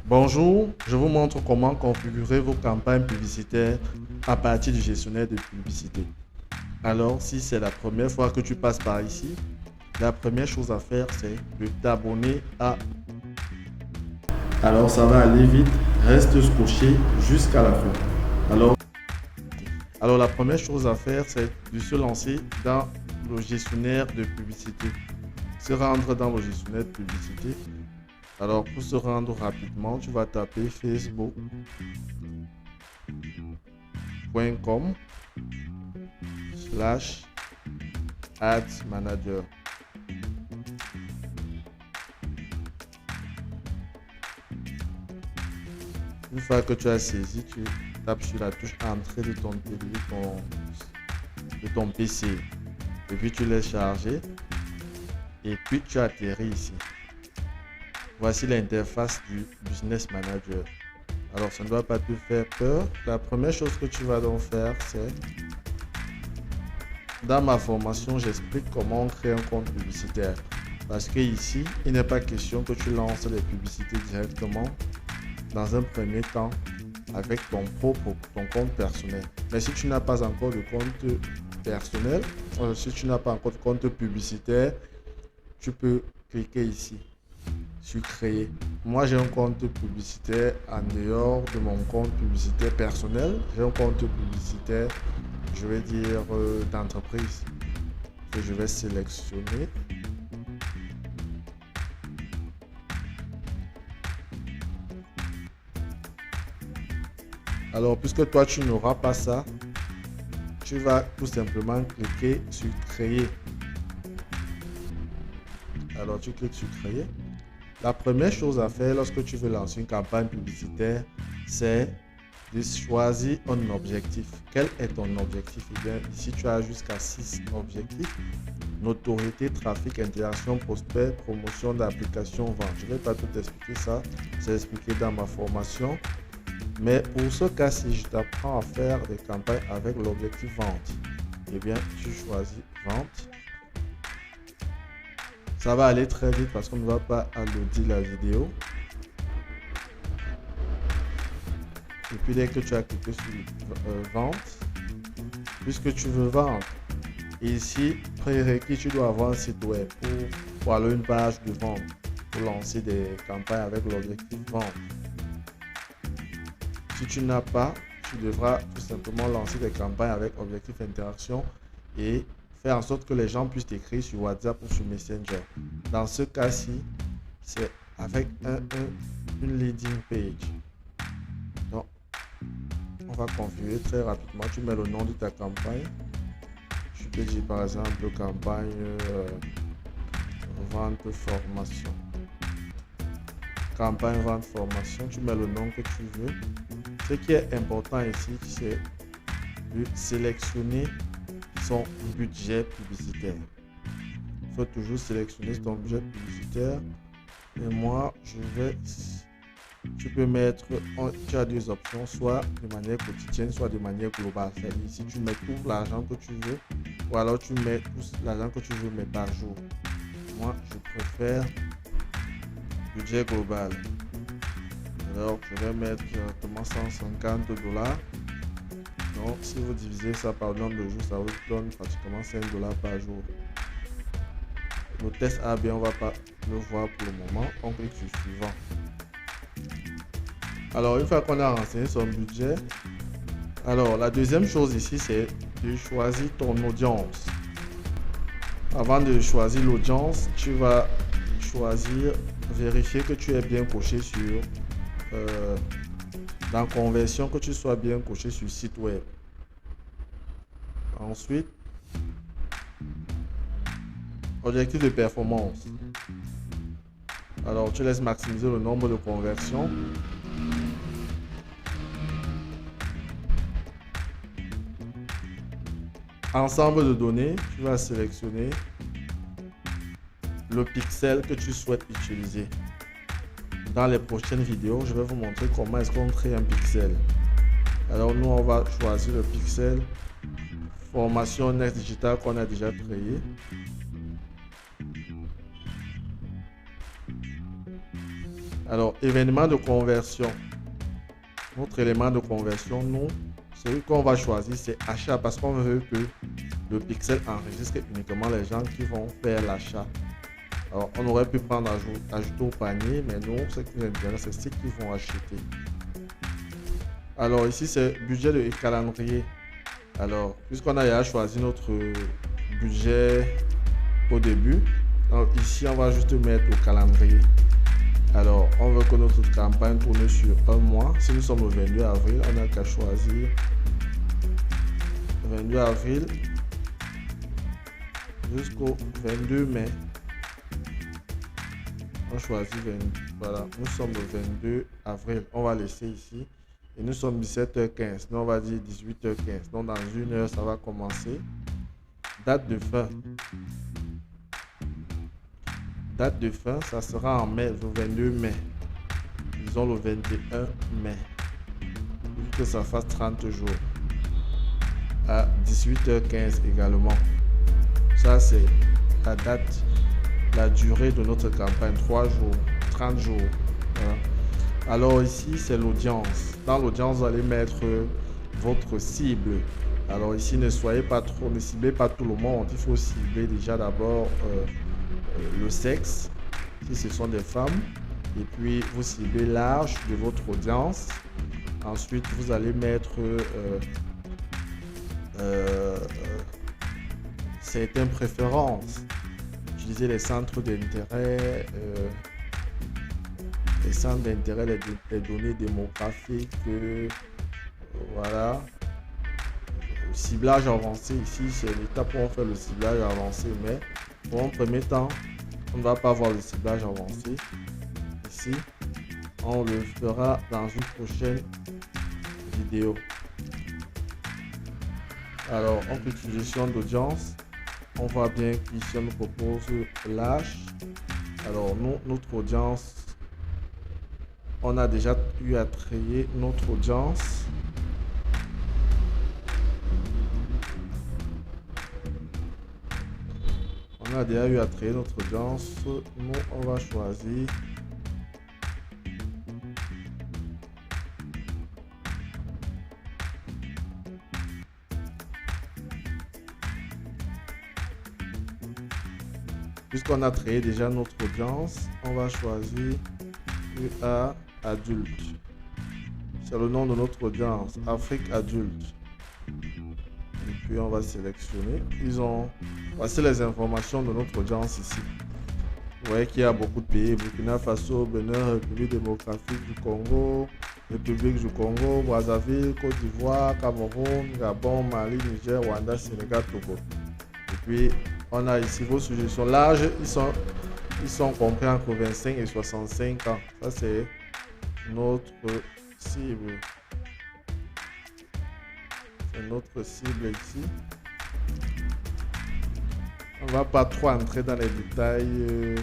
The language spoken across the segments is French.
Bonjour, je vous montre comment configurer vos campagnes publicitaires à partir du gestionnaire de publicité. Alors, si c'est la première fois que tu passes par ici, la première chose à faire, c'est de t'abonner à... Alors, ça va aller vite, reste scotché jusqu'à la fin. Alors, la première chose à faire, c'est de se lancer dans le gestionnaire de publicité. Se rendre dans le gestionnaire de publicité. Alors, pour se rendre rapidement, tu vas taper facebook.com/ads manager. Une fois que tu as saisi, tu tapes sur la touche entrée de ton PC. Et puis tu laisses charger. Et puis tu atterris ici. Voici l'interface du Business Manager. Alors ça ne doit pas te faire peur. La première chose que tu vas donc faire, c'est... Dans ma formation, j'explique comment on crée un compte publicitaire. Parce que ici, il n'est pas question que tu lances les publicités directement dans un premier temps avec ton compte personnel. Mais si tu n'as pas encore de compte personnel, si tu n'as pas encore de compte publicitaire, tu peux cliquer ici sur créer. Moi, j'ai un compte publicitaire en dehors de mon compte publicitaire personnel. J'ai un compte publicitaire, je vais dire, d'entreprise que je vais sélectionner. Alors, puisque toi, tu n'auras pas ça, tu vas tout simplement cliquer sur créer. Alors, tu cliques sur créer. La première chose à faire lorsque tu veux lancer une campagne publicitaire, c'est de choisir un objectif. Quel est ton objectif? Eh bien, ici, tu as jusqu'à 6 objectifs. Notoriété, trafic, interaction, prospect, promotion d'application, vente. Je ne vais pas tout expliquer ça. C'est expliqué dans ma formation. Mais pour ce cas-ci, je t'apprends à faire des campagnes avec l'objectif vente. Eh bien, tu choisis vente. Ça va aller très vite parce qu'on ne va pas alourdir la vidéo. Et puis dès que tu as cliqué sur vente, puisque tu veux vendre, ici, prérequis, tu dois avoir un site web pour aller une page de vente, pour lancer des campagnes avec l'objectif vente. Si tu n'as pas, tu devras tout simplement lancer des campagnes avec objectif interaction et faire en sorte que les gens puissent t'écrire sur WhatsApp ou sur Messenger. Dans ce cas-ci, c'est avec une landing page. Donc, on va configurer très rapidement. Tu mets le nom de ta campagne. Je peux dire par exemple campagne vente formation. Campagne vente formation. Tu mets le nom que tu veux. Ce qui est important ici, c'est de sélectionner son budget publicitaire. Il faut toujours sélectionner ton budget publicitaire. Et moi, tu peux mettre, tu as deux options, soit de manière quotidienne, soit de manière globale. Ici, tu mets tout l'argent que tu veux, ou alors tu mets tout l'argent que tu veux, mais par jour. Moi, je préfère budget global. Alors, je vais mettre directement $150. Donc, si vous divisez ça par le nombre de jours, ça vous donne pratiquement $5 par jour. Le test A, bien, on va pas le voir pour le moment. On clique sur suivant. Alors, une fois qu'on a renseigné son budget, alors la deuxième chose ici, c'est de choisir ton audience. Avant de choisir l'audience, tu vas vérifier que tu es bien coché sur dans conversion, que tu sois bien coché sur site web. Ensuite, objectif de performance. Alors, tu laisses maximiser le nombre de conversions. Ensemble de données, tu vas sélectionner le pixel que tu souhaites utiliser. Dans les prochaines vidéos, je vais vous montrer comment est-ce qu'on crée un pixel. Alors, nous, on va choisir le pixel formation Next Digital qu'on a déjà créé. Alors, événement de conversion. Notre élément de conversion, nous, celui qu'on va choisir, c'est achat parce qu'on veut que le pixel enregistre uniquement les gens qui vont faire l'achat. Alors, on aurait pu prendre ajouter au panier, mais nous, ce qui nous intéresse, c'est ceux qui vont acheter. Alors, ici, c'est budget de calendrier. Alors, puisqu'on a déjà choisi notre budget au début, donc ici, on va juste mettre au calendrier. Alors, on veut que notre campagne tourne sur un mois. Si nous sommes au 22 avril, on n'a qu'à choisir 22 avril jusqu'au 22 mai. On choisit 20, voilà, nous sommes le 22 avril. On va laisser ici. Et nous sommes 17h15. Donc, on va dire 18h15. Donc, dans une heure, ça va commencer. Date de fin. Date de fin, ça sera en mai, le 22 mai. Disons le 21 mai. Pour que ça fasse 30 jours. À 18h15 également. Ça, c'est la date, la durée de notre campagne. 3 jours, 30 jours. Voilà. Alors ici, c'est l'audience. Dans l'audience, vous allez mettre votre cible. Alors ici, ne ciblez pas tout le monde. Il faut cibler déjà d'abord le sexe, si ce sont des femmes. Et puis, vous ciblez l'âge de votre audience. Ensuite, vous allez mettre certaines préférences. Utiliser les centres d'intérêt, les données démographiques, voilà. Le ciblage avancé, ici, c'est l'étape où on fait le ciblage avancé, mais pour un premier temps, on ne va pas voir le ciblage avancé. Ici, on le fera dans une prochaine vidéo. Alors, en utilisation d'audience, on voit bien qu'ici on nous propose l'âge. Alors, notre audience, on a déjà eu à créer notre audience. On a déjà eu à créer notre audience. Nous, on va choisir puisqu'on a créé déjà notre audience, on va choisir UA adulte. C'est le nom de notre audience, Afrique adulte. Et puis on va sélectionner. Voici les informations de notre audience ici. Vous voyez qu'il y a beaucoup de pays: Burkina Faso, Bénin, République démocratique du Congo, République du Congo, Brazzaville, Côte d'Ivoire, Cameroun, Gabon, Mali, Niger, Rwanda, Sénégal, Togo. Et puis on a ici vos suggestions. L'âge, ils sont compris entre 25 et 65 ans. Ça, c'est notre cible. C'est notre cible ici. On ne va pas trop entrer dans les détails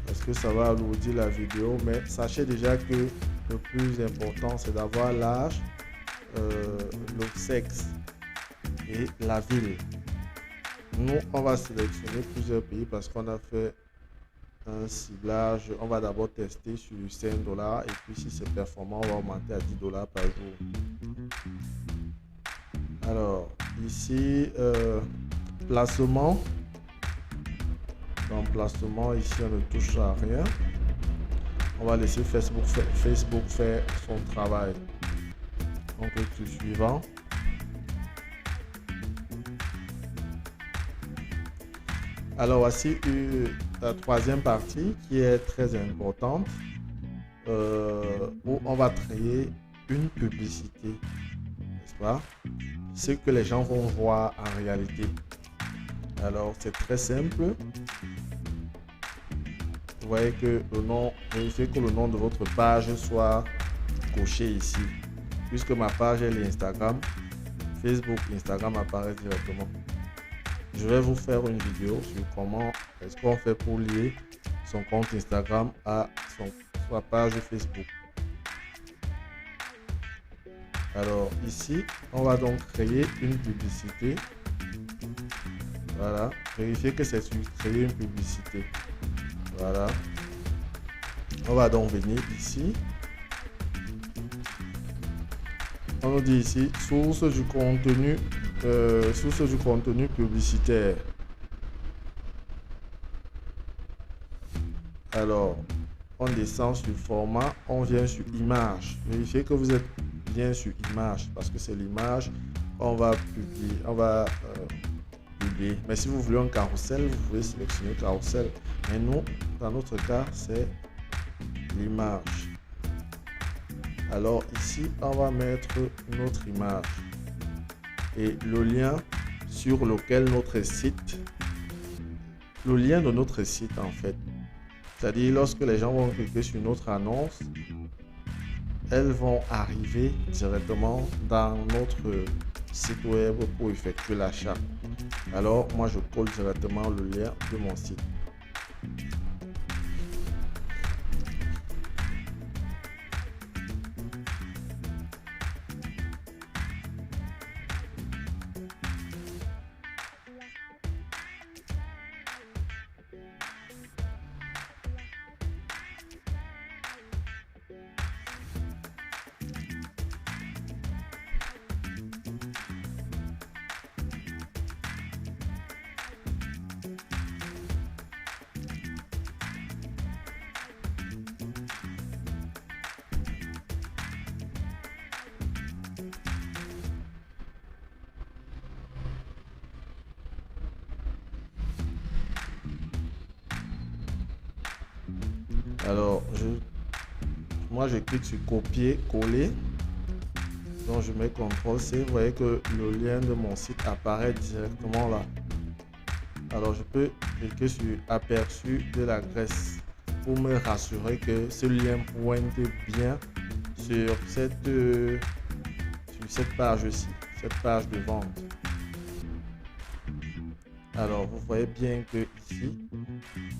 parce que ça va alourdir la vidéo, mais sachez déjà que le plus important, c'est d'avoir l'âge, le sexe et la ville. Nous, on va sélectionner plusieurs pays parce qu'on a fait un ciblage. On va d'abord tester sur 5 $, et puis si c'est performant, on va augmenter à 10 $ par jour. Alors, ici, placement. Dans placement, ici, on ne touche à rien. On va laisser Facebook faire son travail. On clique sur suivant. Alors voici la troisième partie qui est très importante, où on va créer une publicité, n'est-ce pas? Ce que les gens vont voir en réalité. Alors c'est très simple. Vous voyez que vérifiez que le nom de votre page soit coché ici. Puisque ma page est l'Instagram, Facebook, Instagram apparaît directement. Je vais vous faire une vidéo sur comment est-ce qu'on fait pour lier son compte Instagram à sa page Facebook. Alors ici, on va donc créer une publicité. Voilà, vérifiez que c'est sur créer une publicité. Voilà. On va donc venir ici. On nous dit ici source du contenu publicitaire. Alors, on descend sur format, on vient sur image. Vérifiez que vous êtes bien sur image parce que c'est l'image qu'on va publier. On va publier. Mais si vous voulez un carrousel, vous pouvez sélectionner carrousel. Mais nous, dans notre cas, c'est l'image. Alors ici, on va mettre notre image et le lien sur lequel notre site, le lien de notre site en fait. C'est-à-dire lorsque les gens vont cliquer sur notre annonce, elles vont arriver directement dans notre site web pour effectuer l'achat. Alors moi je colle directement le lien de mon site. Alors, moi je clique sur copier, coller. Donc je mets CTRL-C. Vous voyez que le lien de mon site apparaît directement là. Alors je peux cliquer sur aperçu de l'adresse pour me rassurer que ce lien pointe bien sur cette page-ci, cette page de vente. Alors vous voyez bien que ici,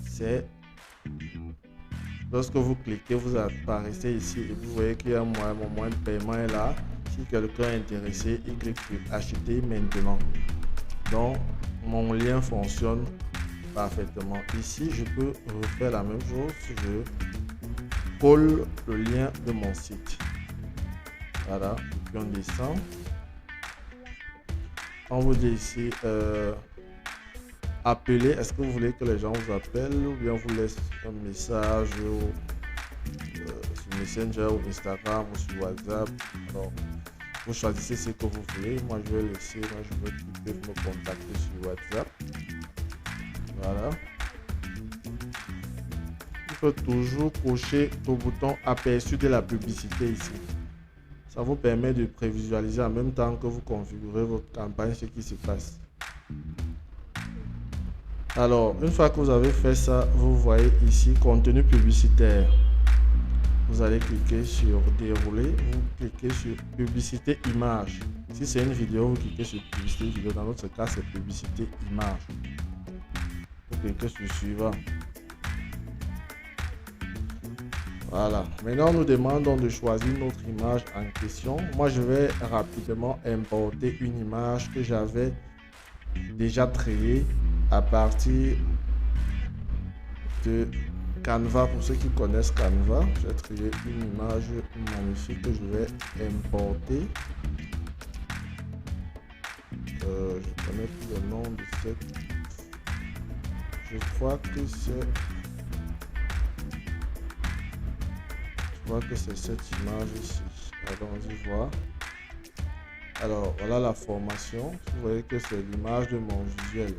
c'est lorsque vous cliquez, vous apparaissez ici et vous voyez qu'il y a mon moyen de paiement est là. Si quelqu'un est intéressé, il clique sur acheter maintenant. Donc, mon lien fonctionne parfaitement. Ici, je peux refaire la même chose. Je colle le lien de mon site. Voilà, et puis on descend. On vous dit ici, appeler. Est-ce que vous voulez que les gens vous appellent ou bien vous laisse un message sur Messenger ou Instagram ou sur WhatsApp? Alors, vous choisissez ce que vous voulez. Moi, je vais laisser, je veux qu'ils peuvent me contacter sur WhatsApp. Voilà. Il faut toujours cocher le bouton aperçu de la publicité ici. Ça vous permet de prévisualiser en même temps que vous configurez votre campagne ce qui se passe. Alors, une fois que vous avez fait ça, vous voyez ici contenu publicitaire. Vous allez cliquer sur dérouler, vous cliquez sur publicité image. Si c'est une vidéo, vous cliquez sur publicité vidéo. Dans notre cas, c'est publicité image. Vous cliquez sur suivant. Voilà. Maintenant, on nous demande de choisir notre image en question. Moi, je vais rapidement importer une image que j'avais déjà créée à partir de Canva. Pour ceux qui connaissent Canva, j'ai créé une image magnifique que je vais importer. Je connais plus le nom de cette. Je crois que c'est cette image ici. Allons-y voir. Alors voilà la formation. Vous voyez que c'est l'image de mon visuel.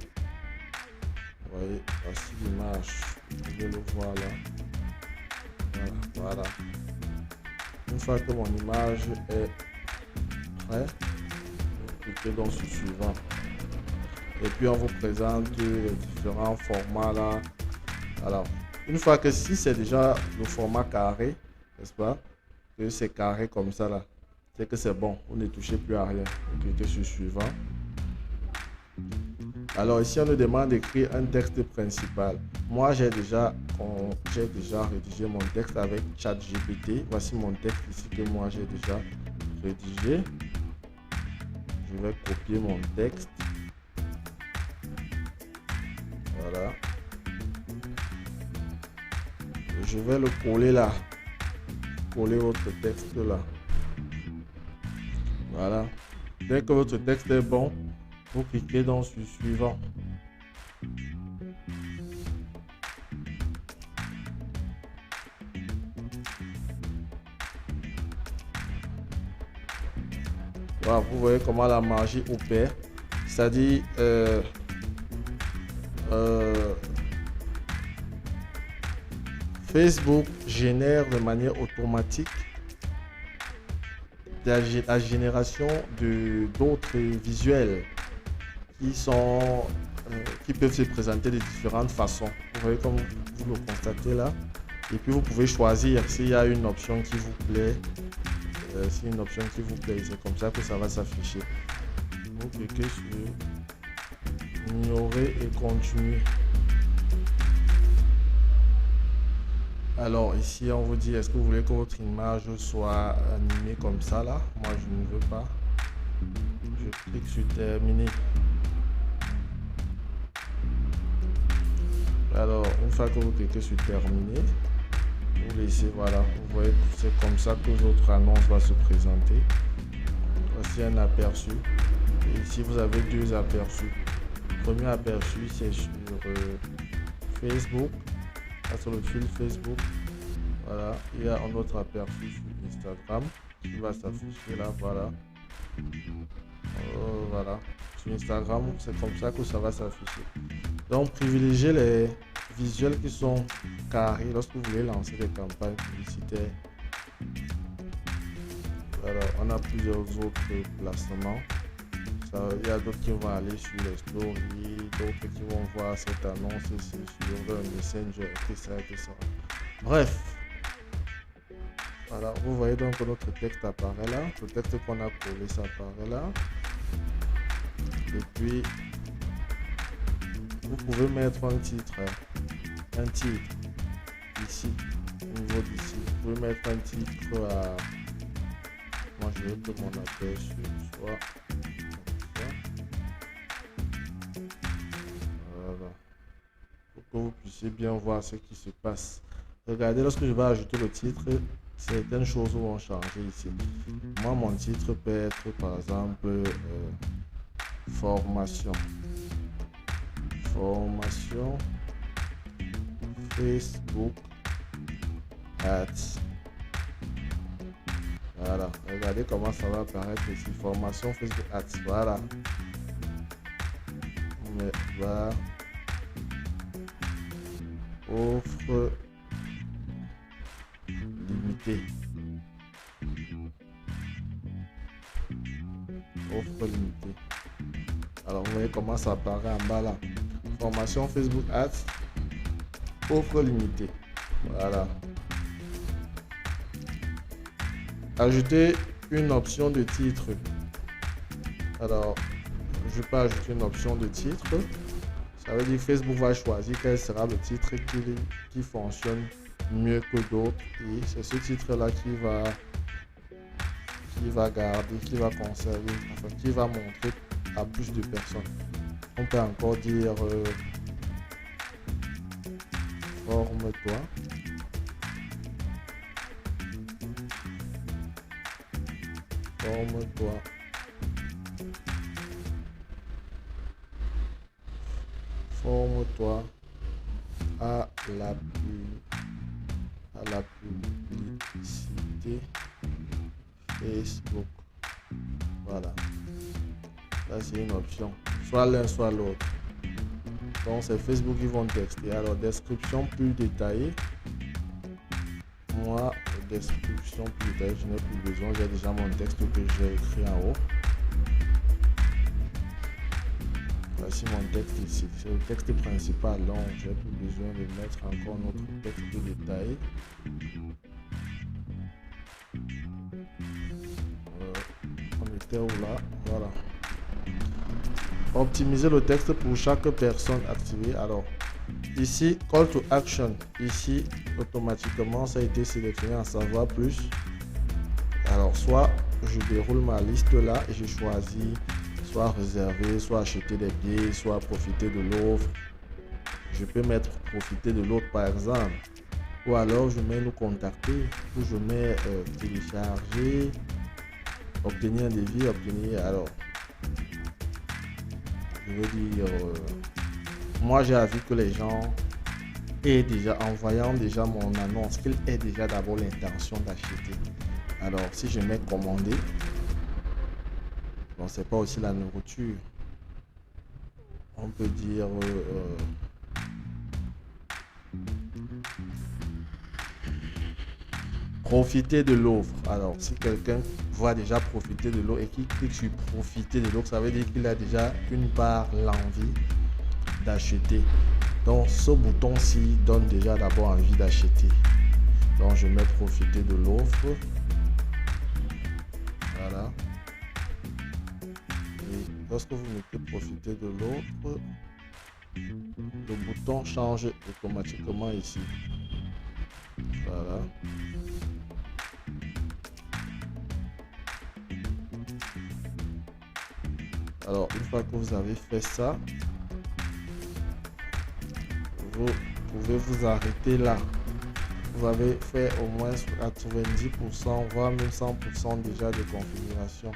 Vous voyez, voici l'image. Vous pouvez le voir là. Voilà. Une fois que mon image est prête, vous cliquez donc sur suivant. Et puis on vous présente les différents formats là. Alors, une fois que si c'est déjà le format carré, n'est-ce pas, que c'est carré comme ça là, c'est que c'est bon, vous ne touchez plus à rien. Vous cliquez sur suivant. Alors ici on nous demande d'écrire un texte principal. Moi j'ai déjà rédigé mon texte avec ChatGPT. Voici mon texte ici que moi j'ai déjà rédigé. Je vais copier mon texte. Voilà. Je vais le coller là. Coller votre texte là. Voilà. Dès que votre texte est bon, vous cliquez dans sur suivant. Voilà, vous voyez comment la magie opère. C'est-à-dire, Facebook génère de manière automatique la génération d'autres visuels qui peuvent se présenter de différentes façons. Vous voyez comme vous le constatez là. Et puis vous pouvez choisir s'il y a une option qui vous plaît. C'est une option qui vous plaît, c'est comme ça que ça va s'afficher. Vous cliquez sur ignorer et continuer. Alors ici on vous dit est-ce que vous voulez que votre image soit animée comme ça là. Moi je ne veux pas. Je clique sur terminer. Alors une fois que vous cliquez sur terminer, vous laissez, voilà, vous voyez, c'est comme ça que votre annonce va se présenter. Voici un aperçu. Et ici vous avez deux aperçus. Le premier aperçu c'est sur Facebook, sur le fil Facebook. Voilà, il y a un autre aperçu sur Instagram qui va s'afficher là, voilà. Voilà, sur Instagram c'est comme ça que ça va s'afficher. Donc privilégiez les visuels qui sont carrés lorsque vous voulez lancer des campagnes publicitaires. Alors on a plusieurs autres placements. Il y a d'autres qui vont aller sur les stories, d'autres qui vont voir cette annonce ici sur le Messenger, etc. Bref, voilà, vous voyez donc que notre texte apparaît là, le texte qu'on a collé ça apparaît là. Et puis vous pouvez mettre un titre ici, au niveau d'ici. Vous pouvez mettre un titre à, moi je veux que mon aperçu soit comme ça. Voilà, pour que vous puissiez bien voir ce qui se passe. Regardez, lorsque je vais ajouter le titre, certaines choses vont changer ici. Moi mon titre peut être par exemple formation Facebook Ads. Voilà, regardez comment ça va apparaître ici. Formation Facebook Ads. Voilà. Mais voilà. Offre limitée. Offre limitée. Alors vous voyez comment ça apparaît en bas là. Formation Facebook Ads, offre limitée. Voilà. Ajouter une option de titre. Alors, je peux ajouter une option de titre. Ça veut dire que Facebook va choisir quel sera le titre qui fonctionne mieux que d'autres. Et c'est ce titre-là qui va garder, qui va conserver, enfin, qui va montrer à plus de personnes. On peut encore dire forme-toi. Forme-toi. Forme-toi à la publicité Facebook. Voilà. Ça c'est une option. Soit l'un, soit l'autre. Donc c'est Facebook qui vont texter. Alors description plus détaillée. Moi, description plus détaillée, je n'ai plus besoin. J'ai déjà mon texte que j'ai écrit en haut. Voici mon texte ici. C'est le texte principal. Donc j'ai plus besoin de mettre encore notre texte détaillé. On était où là? Voilà. Optimiser le texte pour chaque personne activée. Alors ici call to action, ici automatiquement ça a été sélectionné en savoir plus. Alors soit je déroule ma liste là et je choisis soit réserver, soit acheter des billets, soit profiter de l'offre. Je peux mettre profiter de l'autre par exemple. ou alors je mets nous contacter, ou je mets télécharger, obtenir un devis, obtenir. Alors je veux dire, moi j'ai envie que les gens aient déjà, en voyant déjà mon annonce, qu'ils aient déjà d'abord l'intention d'acheter. Alors si je mets commander, bon c'est pas aussi la nourriture, on peut dire profiter de l'offre. Alors si quelqu'un voit déjà profiter de l'offre et qui clique sur profiter de l'offre, ça veut dire qu'il a déjà une part l'envie d'acheter. Donc ce bouton-ci donne déjà d'abord envie d'acheter. Donc je mets profiter de l'offre. Voilà. Et lorsque vous mettez profiter de l'offre, le bouton change automatiquement ici. Voilà. Alors une fois que vous avez fait ça, vous pouvez vous arrêter là. Vous avez fait au moins 90%, voire même 100% déjà de configuration.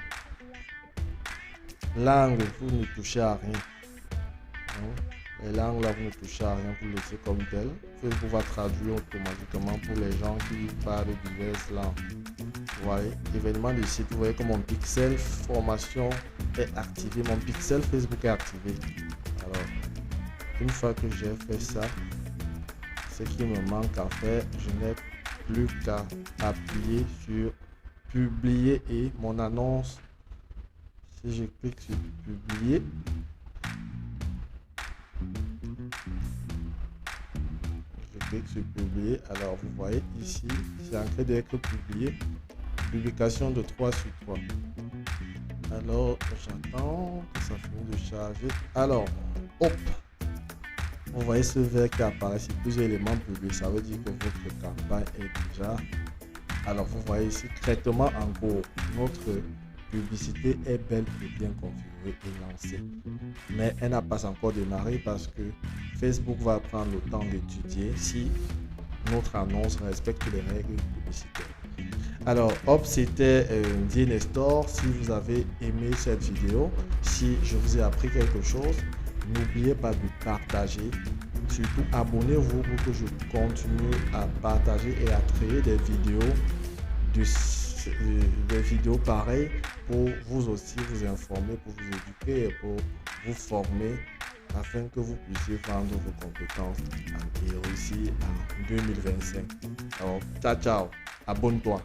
L'angle, vous ne touchez à rien. Et l'angle là, vous ne touchez à rien, vous le laissez comme tel. Facebook va traduire automatiquement pour les gens qui parlent diverses langues. Vous voyez, événement du site, vous voyez que mon pixel formation est activé. Mon pixel Facebook est activé. Alors, une fois que j'ai fait ça, ce qui me manque à faire, je n'ai plus qu'à appuyer sur publier et mon annonce. Si je clique sur publier, je clique sur publier. Alors vous voyez ici, c'est en train d'être publié. Publication de 3 sur 3. Alors j'attends que ça finisse de charger. Alors hop, vous voyez ce verre qui apparaît sur plusieurs éléments publiés. Ça veut dire que votre campagne est déjà. Alors vous voyez ici, traitement en cours. Notre publicité est belle et bien configurée et lancée. Mais elle n'a pas encore démarré parce que Facebook va prendre le temps d'étudier si notre annonce respecte les règles publicitaires. Alors hop, c'était Ndié Nestor. Si vous avez aimé cette vidéo, si je vous ai appris quelque chose, n'oubliez pas de partager. Surtout abonnez-vous pour que je continue à partager et à créer des vidéos pareilles pour vous aussi vous informer, pour vous éduquer et pour vous former afin que vous puissiez vendre vos compétences et réussir en 2025. Alors, ciao, ciao, abonne-toi.